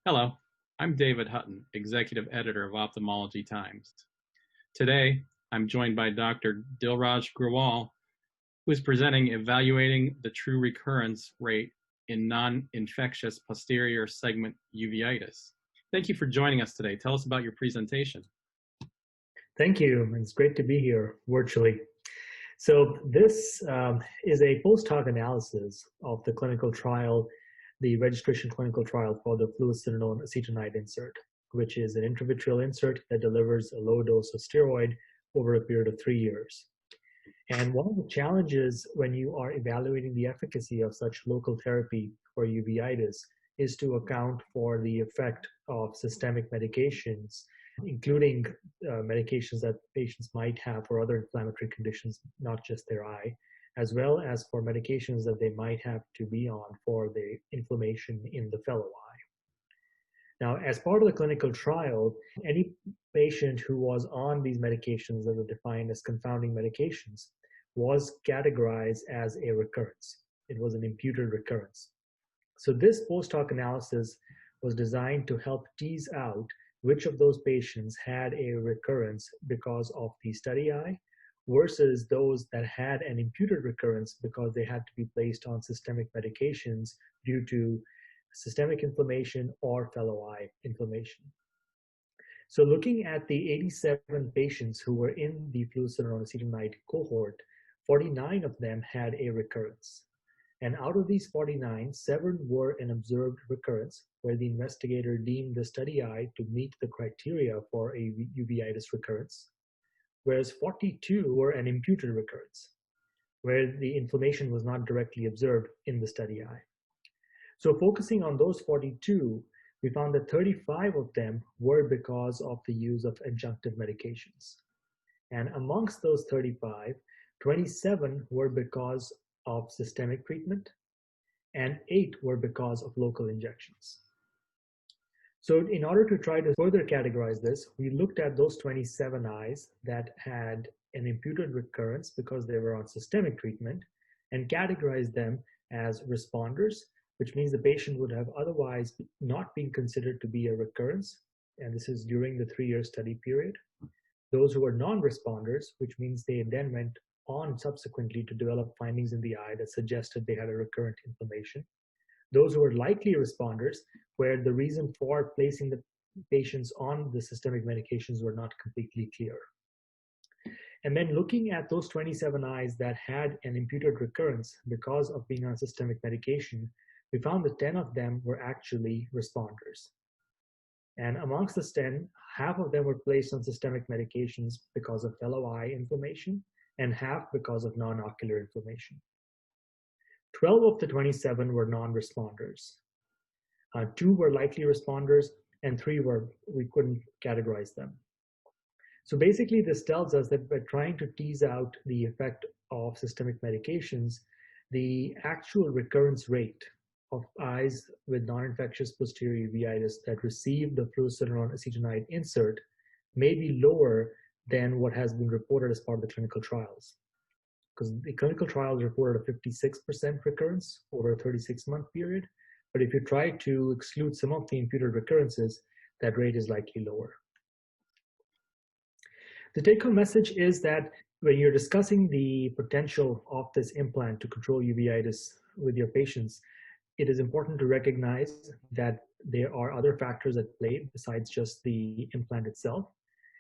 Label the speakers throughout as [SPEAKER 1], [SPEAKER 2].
[SPEAKER 1] Hello, I'm David Hutton, Executive Editor of Ophthalmology Times. Today, I'm joined by Dr. Dilraj Grewal, who is presenting Evaluating the True Recurrence Rate in Non-infectious Posterior Segment Uveitis. Thank you for joining us today. Tell us about your presentation.
[SPEAKER 2] Thank you. It's great to be here virtually. So this is a post-hoc analysis of the clinical trial, the registration clinical trial for the Fluocinolone Acetonide Insert, which is an intravitreal insert that delivers a low dose of steroid over a period of 3 years. And one of the challenges when you are evaluating the efficacy of such local therapy for uveitis is to account for the effect of systemic medications, including medications that patients might have for other inflammatory conditions, not just their eye, as well as for medications that they might have to be on for the inflammation in the fellow eye. Now, as part of the clinical trial, any patient who was on these medications that were defined as confounding medications was categorized as a recurrence. It was an imputed recurrence. So this post-hoc analysis was designed to help tease out which of those patients had a recurrence because of the study eye versus those that had an imputed recurrence because they had to be placed on systemic medications due to systemic inflammation or fellow eye inflammation. So looking at the 87 patients who were in the fluocinolone acetonide cohort, 49 of them had a recurrence. And out of these 49, 7 were an observed recurrence, where the investigator deemed the study eye to meet the criteria for a uveitis recurrence, whereas 42 were an imputed recurrence, where the inflammation was not directly observed in the study eye. So focusing on those 42, we found that 35 of them were because of the use of adjunctive medications. And amongst those 35, 27 were because of systemic treatment, and 8 were because of local injections. So in order to try to further categorize this, we looked at those 27 eyes that had an imputed recurrence because they were on systemic treatment and categorized them as responders, which means the patient would have otherwise not been considered to be a recurrence, and this is during the 3-year study period. Those who were non-responders, which means they then went on subsequently to develop findings in the eye that suggested they had a recurrent inflammation. Those who were likely responders, where the reason for placing the patients on the systemic medications were not completely clear. And then looking at those 27 eyes that had an imputed recurrence because of being on systemic medication, we found that 10 of them were actually responders. And amongst the 10, half of them were placed on systemic medications because of fellow eye inflammation, and half because of non-ocular inflammation. 12 of the 27 were non-responders. 2 were likely responders, and 3 we couldn't categorize them. So basically, this tells us that by trying to tease out the effect of systemic medications, the actual recurrence rate of eyes with non-infectious posterior uveitis that receive the fluocinolone acetonide insert may be lower than what has been reported as part of the clinical trials. Because the clinical trials reported a 56% recurrence over a 36-month period, but if you try to exclude some of the imputed recurrences, that rate is likely lower. The take-home message is that when you're discussing the potential of this implant to control uveitis with your patients, it is important to recognize that there are other factors at play besides just the implant itself,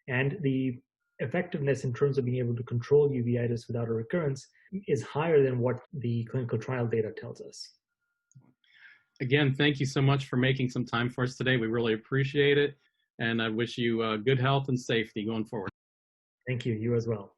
[SPEAKER 2] and the effectiveness in terms of being able to control uveitis without a recurrence is higher than what the clinical trial data tells us.
[SPEAKER 1] Again, thank you so much for making some time for us today. We really appreciate it, and I wish you good health and safety going forward.
[SPEAKER 2] Thank you. You as well.